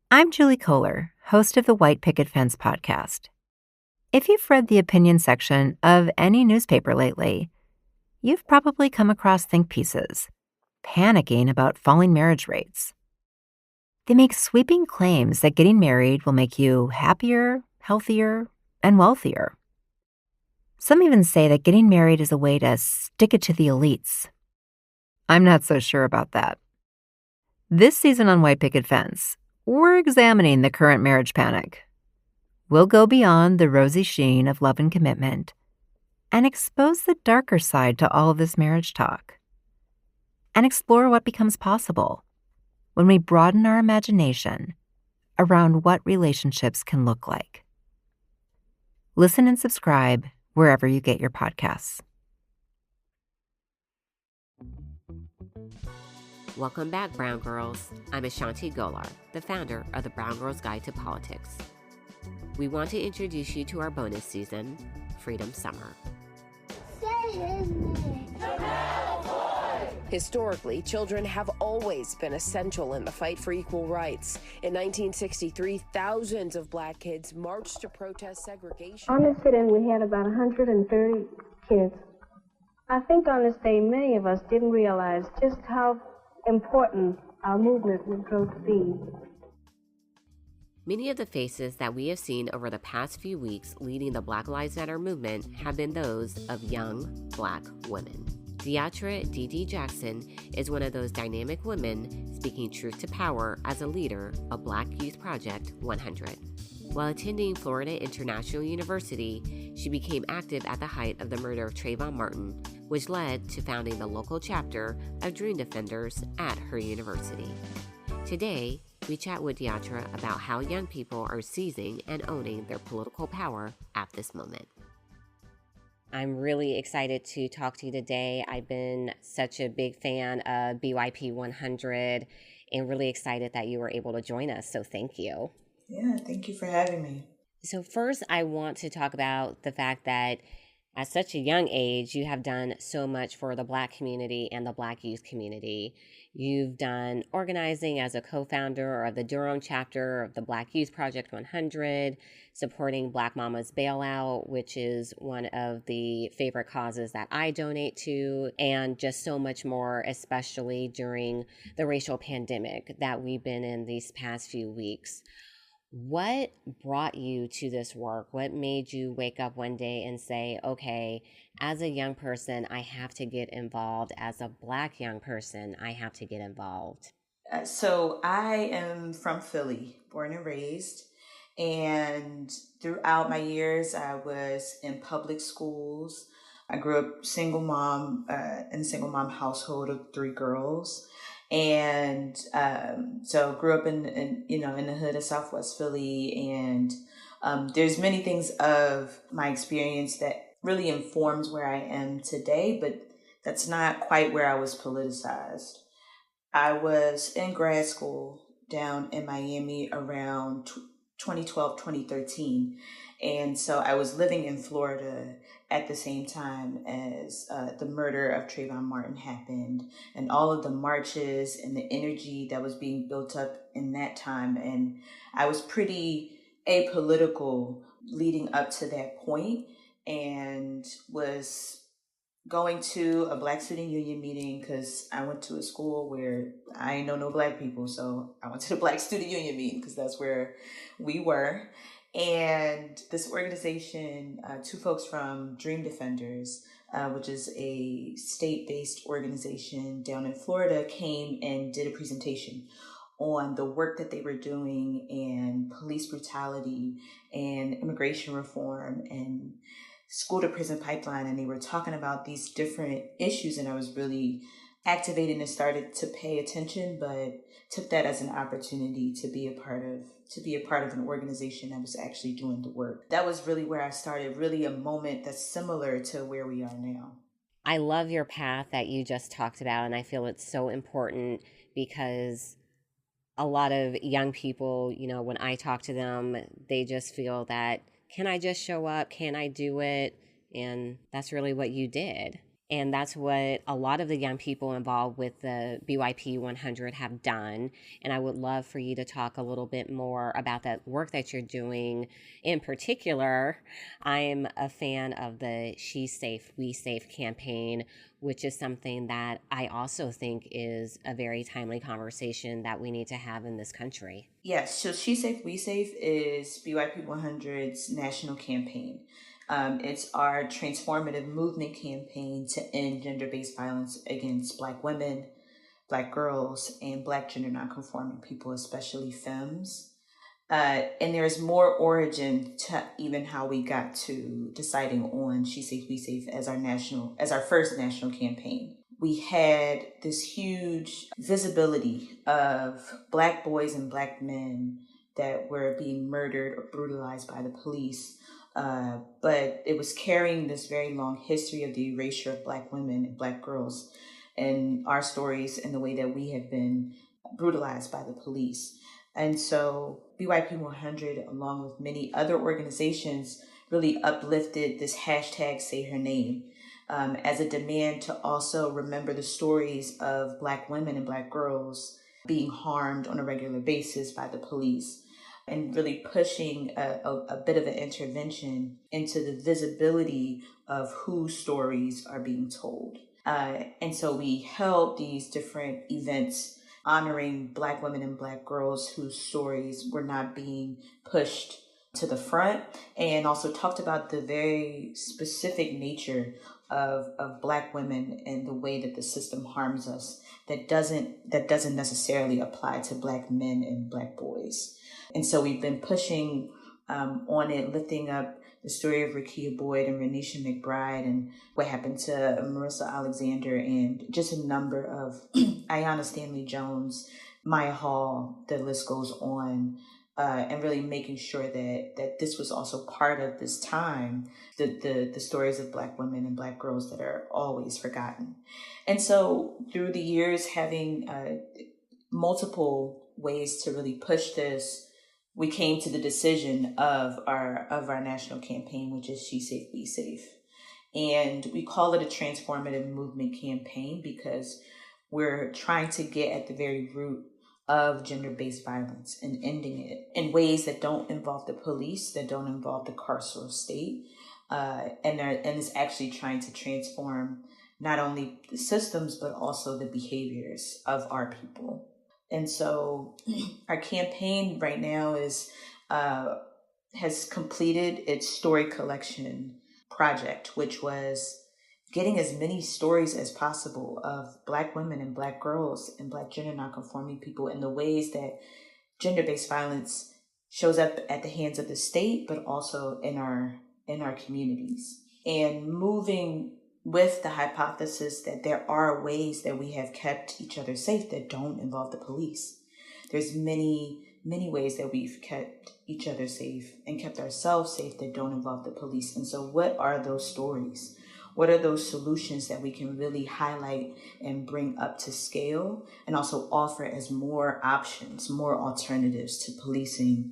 I'm Julie Kohler, host of the White Picket Fence podcast. If you've read the opinion section of any newspaper lately, you've probably come across think pieces panicking about falling marriage rates. They make sweeping claims that getting married will make you happier, healthier, and wealthier. Some even say that getting married is a way to stick it to the elites. I'm not so sure about that. This season on White Picket Fence, we're examining the current marriage panic. We'll go beyond the rosy sheen of love and commitment and expose the darker side to all of this marriage talk and explore what becomes possible when we broaden our imagination around what relationships can look like. Listen and subscribe wherever you get your podcasts. Welcome back, Brown Girls. I'm Ashanti Golar, the founder of the Brown Girls Guide to Politics. We want to introduce you to our bonus season, Freedom Summer. Say his name. Historically, children have always been essential in the fight for equal rights. In 1963, thousands of black kids marched to protest segregation. On this sit-in, we had about 130 kids. I think on this day, many of us didn't realize just how important our movement would grow to be. Many of the faces that we have seen over the past few weeks leading the Black Lives Matter movement have been those of young black women. Deatra Dee Dee Jackson is one of those dynamic women speaking truth to power as a leader of Black Youth Project 100. While attending Florida International University, she became active at the height of the murder of Trayvon Martin, which led to founding the local chapter of Dream Defenders at her university. Today, we chat with Deatra about how young people are seizing and owning their political power at this moment. I'm really excited to talk to you today. I've been such a big fan of BYP 100 and really excited that you were able to join us, so thank you. Yeah, thank you for having me. So first, I want to talk about the fact that at such a young age, you have done so much for the Black community and the Black youth community. You've done organizing as a co-founder of the Durham chapter of the Black Youth Project 100, supporting Black Mama's Bailout, which is one of the favorite causes that I donate to, and just so much more, especially during the racial pandemic that we've been in these past few weeks. What brought you to this work? What made you wake up one day and say, okay, as a young person, I have to get involved. As a Black young person, I have to get involved. So I am from Philly, born and raised. And throughout my years, I was in public schools. I grew up single mom in a single mom household of 3 girls. And so grew up in the hood of Southwest Philly, and there's many things of my experience that really informs where I am today, but that's not quite where I was politicized. I was in grad school down in Miami around 2012, 2013. And so I was living in Florida at the same time as the murder of Trayvon Martin happened, and all of the marches and the energy that was being built up in that time. And I was pretty apolitical leading up to that point, and was going to a Black Student Union meeting because I went to a school where I ain't know no Black people. So I went to the Black Student Union meeting because that's where we were. And this organization, 2 folks from Dream Defenders, which is a state-based organization down in Florida, came and did a presentation on the work that they were doing and police brutality and immigration reform and school to prison pipeline. And they were talking about these different issues, and I was really activated and started to pay attention, but took that as an opportunity to be a part of an organization that was actually doing the work. That was really where I started, really a moment that's similar to where we are now. I love your path that you just talked about, and I feel it's so important because a lot of young people, when I talk to them, they just feel that, can I just show up? Can I do it? And that's really what you did. And that's what a lot of the young people involved with the BYP 100 have done. And I would love for you to talk a little bit more about that work that you're doing. In particular, I'm a fan of the She's Safe, We Safe campaign, which is something that I also think is a very timely conversation that we need to have in this country. Yes, so She Safe, We Safe is BYP 100's national campaign. It's our transformative movement campaign to end gender-based violence against Black women, Black girls, and Black gender nonconforming people, especially femmes. And there's more origin to even how we got to deciding on She Safe, We Safe as our first national campaign. We had this huge visibility of Black boys and Black men that were being murdered or brutalized by the police. But it was carrying this very long history of the erasure of Black women and Black girls and our stories and the way that we have been brutalized by the police. And so BYP 100, along with many other organizations, really uplifted this hashtag Say Her Name as a demand to also remember the stories of Black women and Black girls being harmed on a regular basis by the police, and really pushing a bit of an intervention into the visibility of whose stories are being told. And so we held these different events honoring Black women and Black girls whose stories were not being pushed to the front, and also talked about the very specific nature of Black women and the way that the system harms us that doesn't necessarily apply to Black men and Black boys. And so we've been pushing on it, lifting up the story of Rakia Boyd and Renisha McBride and what happened to Marissa Alexander and just a number of Ayanna Stanley Jones, Maya Hall, the list goes on, and really making sure that this was also part of this time, the stories of Black women and Black girls that are always forgotten. And so through the years, having multiple ways to really push this, we came to the decision of our national campaign, which is She Safe, We Safe. And we call it a transformative movement campaign because we're trying to get at the very root of gender-based violence and ending it in ways that don't involve the police, that don't involve the carceral state, and is actually trying to transform not only the systems, but also the behaviors of our people. And so our campaign right now has completed its story collection project, which was getting as many stories as possible of Black women and Black girls and Black gender nonconforming people in the ways that gender-based violence shows up at the hands of the state, but also in our communities. And moving with the hypothesis that there are ways that we have kept each other safe that don't involve the police. There's many ways that we've kept each other safe and kept ourselves safe that don't involve the police. And so what are those stories? What are those solutions that we can really highlight and bring up to scale and also offer as more options, more alternatives to policing,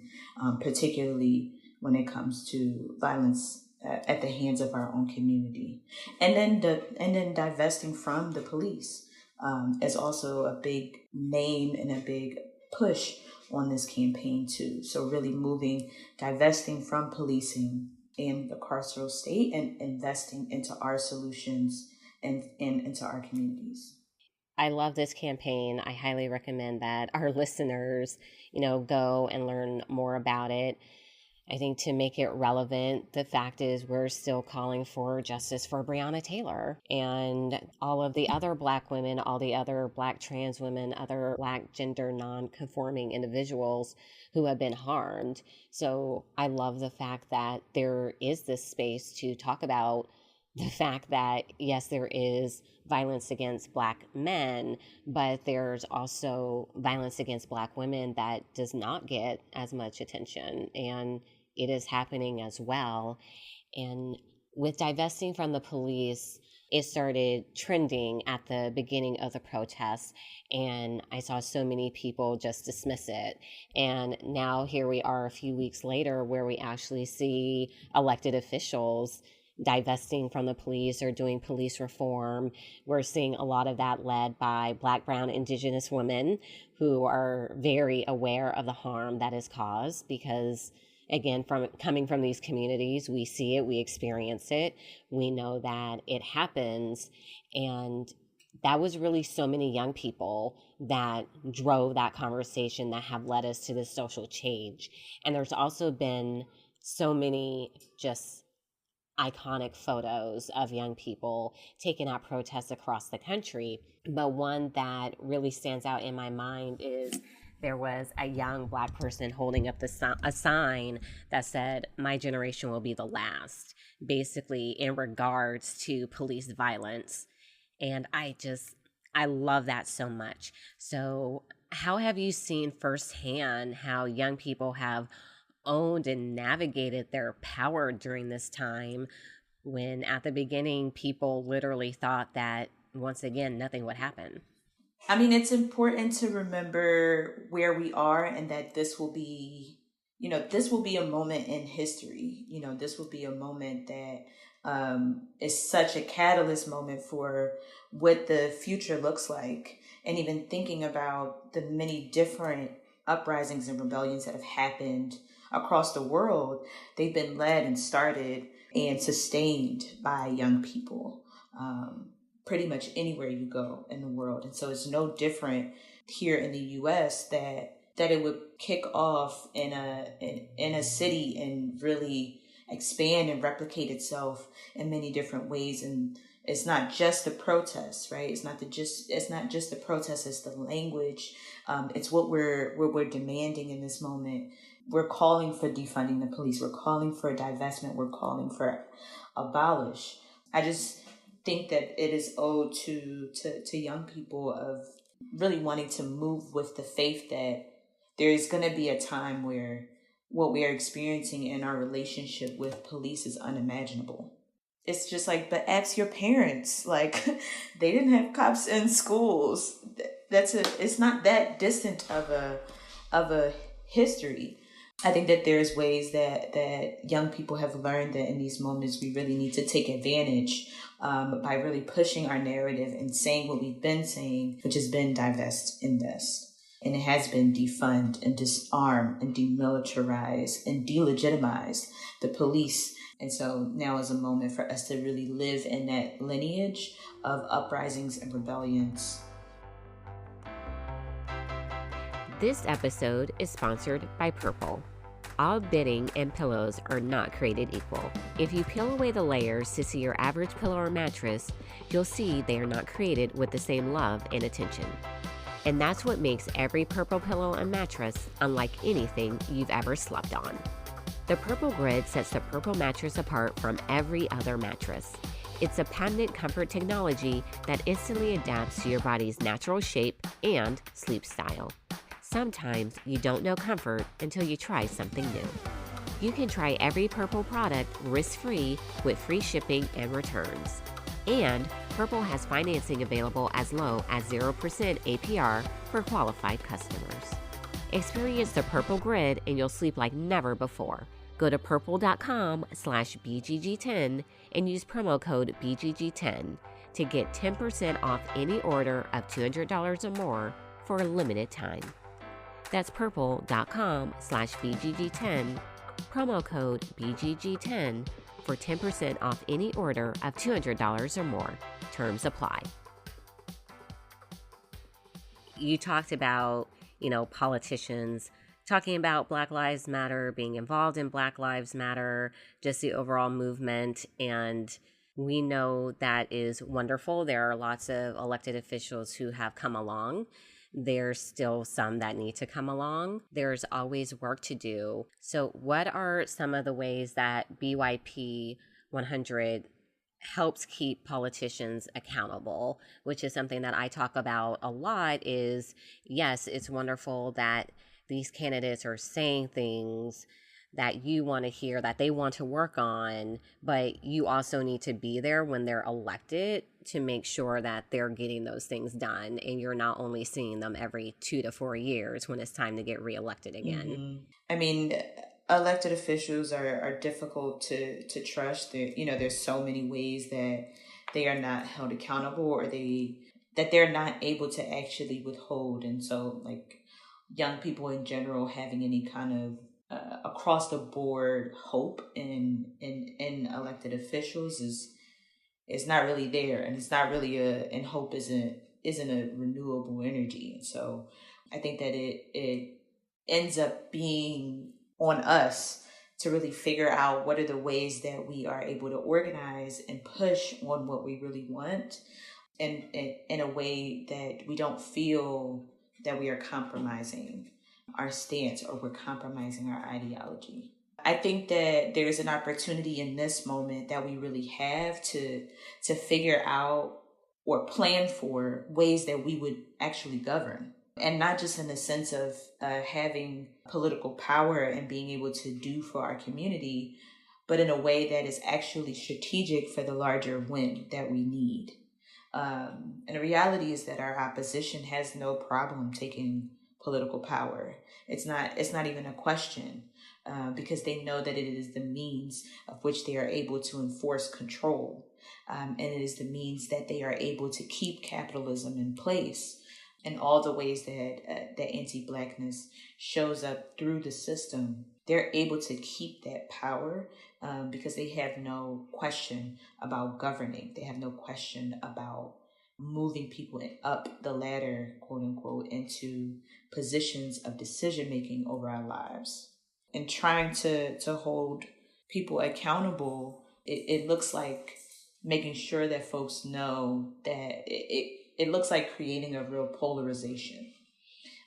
particularly when it comes to violence at the hands of our own community, and then divesting from the police is also a big name and a big push on this campaign too. So really divesting from policing in the carceral state and investing into our solutions and into our communities. I love this campaign. I highly recommend that our listeners, go and learn more about it. I think to make it relevant, the fact is we're still calling for justice for Breonna Taylor and all of the other Black women, all the other Black trans women, other Black gender non-conforming individuals who have been harmed. So I love the fact that there is this space to talk about the fact that, yes, there is violence against Black men, but there's also violence against Black women that does not get as much attention, and it is happening as well. And with divesting from the police, it started trending at the beginning of the protests, and I saw so many people just dismiss it. And now here we are a few weeks later where we actually see elected officials divesting from the police or doing police reform. We're seeing a lot of that led by Black, Brown, Indigenous women who are very aware of the harm that is caused because, again, from coming from these communities, we see it, we experience it, we know that it happens. And that was really so many young people that drove that conversation that have led us to this social change. And there's also been so many just iconic photos of young people taking out protests across the country. But one that really stands out in my mind is there was a young Black person holding up a sign that said, "My generation will be the last," basically in regards to police violence. And I love that so much. So how have you seen firsthand how young people have owned and navigated their power during this time when at the beginning people literally thought that once again nothing would happen? I mean, it's important to remember where we are and that this will be, this will be a moment in history. This will be a moment that is such a catalyst moment for what the future looks like. And even thinking about the many different uprisings and rebellions that have happened across the world, they've been led and started and sustained by young people. Pretty much anywhere you go in the world. And so it's no different here in the US that it would kick off in a city and really expand and replicate itself in many different ways. And it's not just the protests, right? It's not just the protests, it's the language. It's what we're demanding in this moment. We're calling for defunding the police. We're calling for divestment. We're calling for abolish. I just think that it is owed to young people of really wanting to move with the faith that there is going to be a time where what we are experiencing in our relationship with police is unimaginable. It's just like, but ask your parents. Like, they didn't have cops in schools. It's not that distant of a history. I think that there's ways that young people have learned that in these moments we really need to take advantage by really pushing our narrative and saying what we've been saying, which has been divest, invest. And it has been defund and disarm and demilitarize and delegitimize the police. And so now is a moment for us to really live in that lineage of uprisings and rebellions. This episode is sponsored by Purple. All bedding and pillows are not created equal. If you peel away the layers to see your average pillow or mattress, you'll see they are not created with the same love and attention. And that's what makes every Purple pillow and mattress unlike anything you've ever slept on. The Purple Grid sets the Purple mattress apart from every other mattress. It's a patented comfort technology that instantly adapts to your body's natural shape and sleep style. Sometimes you don't know comfort until you try something new. You can try every Purple product risk-free with free shipping and returns. And Purple has financing available as low as 0% APR for qualified customers. Experience the Purple Grid and you'll sleep like never before. Go to purple.com/BGG10 and use promo code BGG10 to get 10% off any order of $200 or more for a limited time. That's purple.com/BGG10, promo code BGG10 for 10% off any order of $200 or more. Terms apply. You talked about, politicians talking about Black Lives Matter, being involved in Black Lives Matter, just the overall movement. And we know that is wonderful. There are lots of elected officials who have come along. There's still some that need to come along. There's always work to do. So what are some of the ways that BYP 100 helps keep politicians accountable, which is something that I talk about a lot? Is, yes, it's wonderful that these candidates are saying things that you want to hear, that they want to work on, but you also need to be there when they're elected to make sure that they're getting those things done, and you're not only seeing them every 2 to 4 years when it's time to get reelected again. Mm-hmm. I mean, elected officials are difficult to trust. There's so many ways that they are not held accountable, or that they're not able to actually withhold. And so, like, young people in general having any kind of across the board hope in elected officials is not really there, and it's not really and hope isn't a renewable energy. And so I think that it ends up being on us to really figure out what are the ways that we are able to organize and push on what we really want, and in a way that we don't feel that we are compromising our stance or we're compromising our ideology. I think that there's an opportunity in this moment that we really have to figure out or plan for ways that we would actually govern. And not just in the sense of having political power and being able to do for our community, but in a way that is actually strategic for the larger win that we need. And the reality is that our opposition has no problem taking political power. It's not even a question, because they know that it is the means of which they are able to enforce control, and it is the means that they are able to keep capitalism in place. And all the ways that anti-Blackness shows up through the system, they're able to keep that power because they have no question about governing. They have no question about moving people up the ladder, quote unquote, into positions of decision making over our lives. And trying to hold people accountable, it looks like making sure that folks know that it looks like creating a real polarization.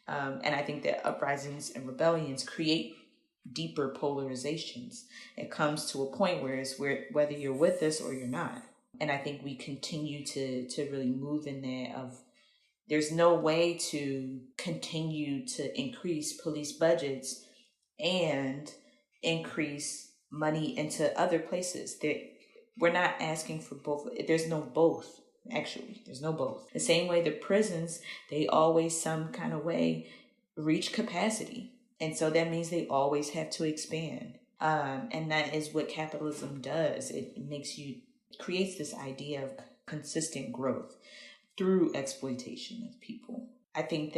And I think that uprisings and rebellions create deeper polarizations. It comes to a point where whether you're with us or you're not. And I think we continue to really move in there of there's no way to continue to increase police budgets and increase money into other places. We're not asking for both. There's no both. Actually, there's no both. The same way the prisons, they always some kind of way reach capacity. And so that means they always have to expand. And that is what capitalism does. It creates this idea of consistent growth through exploitation of people. I think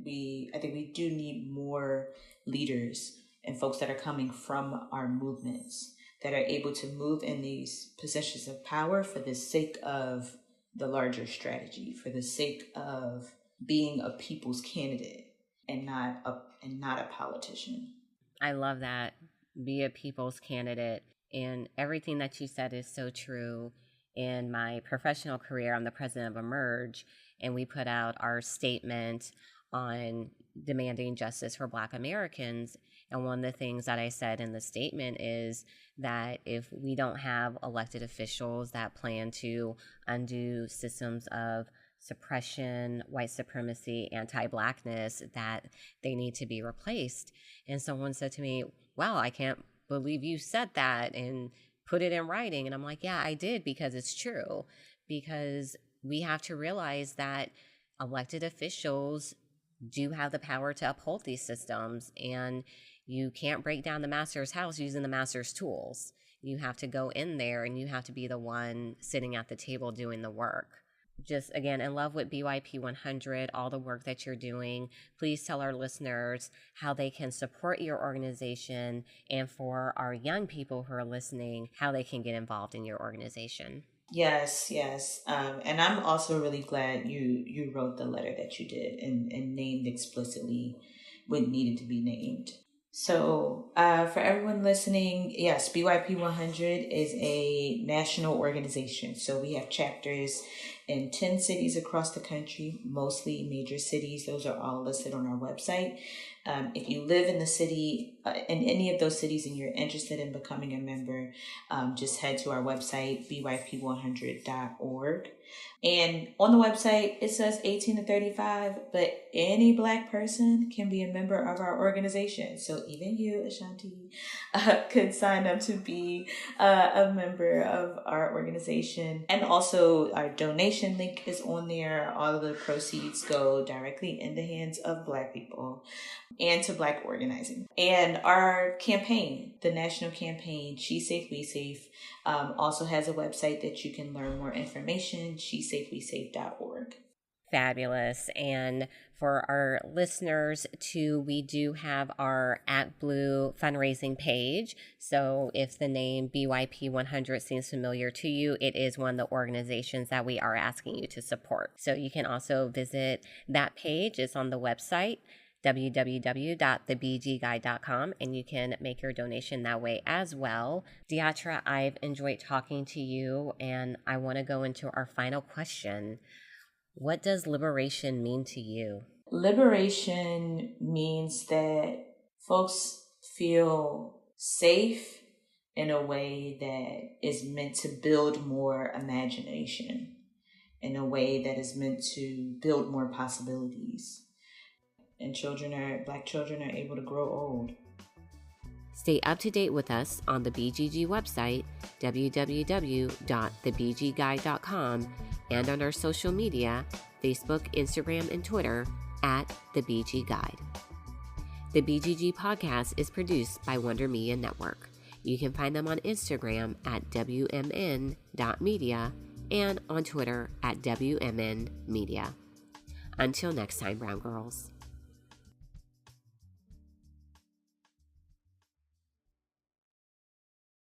we do need more leaders and folks that are coming from our movements that are able to move in these positions of power for the sake of the larger strategy, for the sake of being a people's candidate and not a politician. I love that. Be a people's candidate. And everything that you said is so true. In my professional career, I'm the president of Emerge, and we put out our statement on demanding justice for Black Americans. And one of the things that I said in the statement is that if we don't have elected officials that plan to undo systems of suppression, white supremacy, anti-Blackness, that they need to be replaced. And someone said to me, wow, I can't believe you said that and put it in writing. And I'm like, yeah, I did, because it's true. Because we have to realize that elected officials do have the power to uphold these systems, and you can't break down the master's house using the master's tools. You have to go in there and you have to be the one sitting at the table doing the work. Just again, in love with BYP 100, all the work that you're doing. Please tell our listeners how they can support your organization, and for our young people who are listening, how they can get involved in your organization. Yes. And I'm also really glad you wrote the letter that you did and named explicitly what needed to be named. So for everyone listening, yes, BYP 100 is a national organization. So we have chapters in 10 cities across the country, mostly major cities. Those are all listed on our website. If you live in the city, in any of those cities, and you're interested in becoming a member, just head to our website, byp100.org. And on the website, it says 18 to 35, but any Black person can be a member of our organization. So even you, Ashanti, could sign up to be a member of our organization. And also our donation link is on there. All of the proceeds go directly in the hands of Black people. and to Black organizing. And our campaign, the national campaign, She Safe, We Safe, also has a website that you can learn more information, shesafewesafe.org. Fabulous. And for our listeners too, we do have our @Blue fundraising page. So if the name BYP 100 seems familiar to you, it is one of the organizations that we are asking you to support. So you can also visit that page. It's on the website, www.thebgguide.com, and you can make your donation that way as well. Deatra, I've enjoyed talking to you, and I want to go into our final question. What does liberation mean to you? Liberation means that folks feel safe in a way that is meant to build more imagination, in a way that is meant to build more possibilities. And Black children are able to grow old. Stay up to date with us on the BGG website, www.thebgguide.com, and on our social media, Facebook, Instagram, and Twitter, @TheBGGuide. The BGG podcast is produced by Wonder Media Network. You can find them on Instagram @WMN.media and on Twitter @WMNmedia. Until next time, Brown Girls.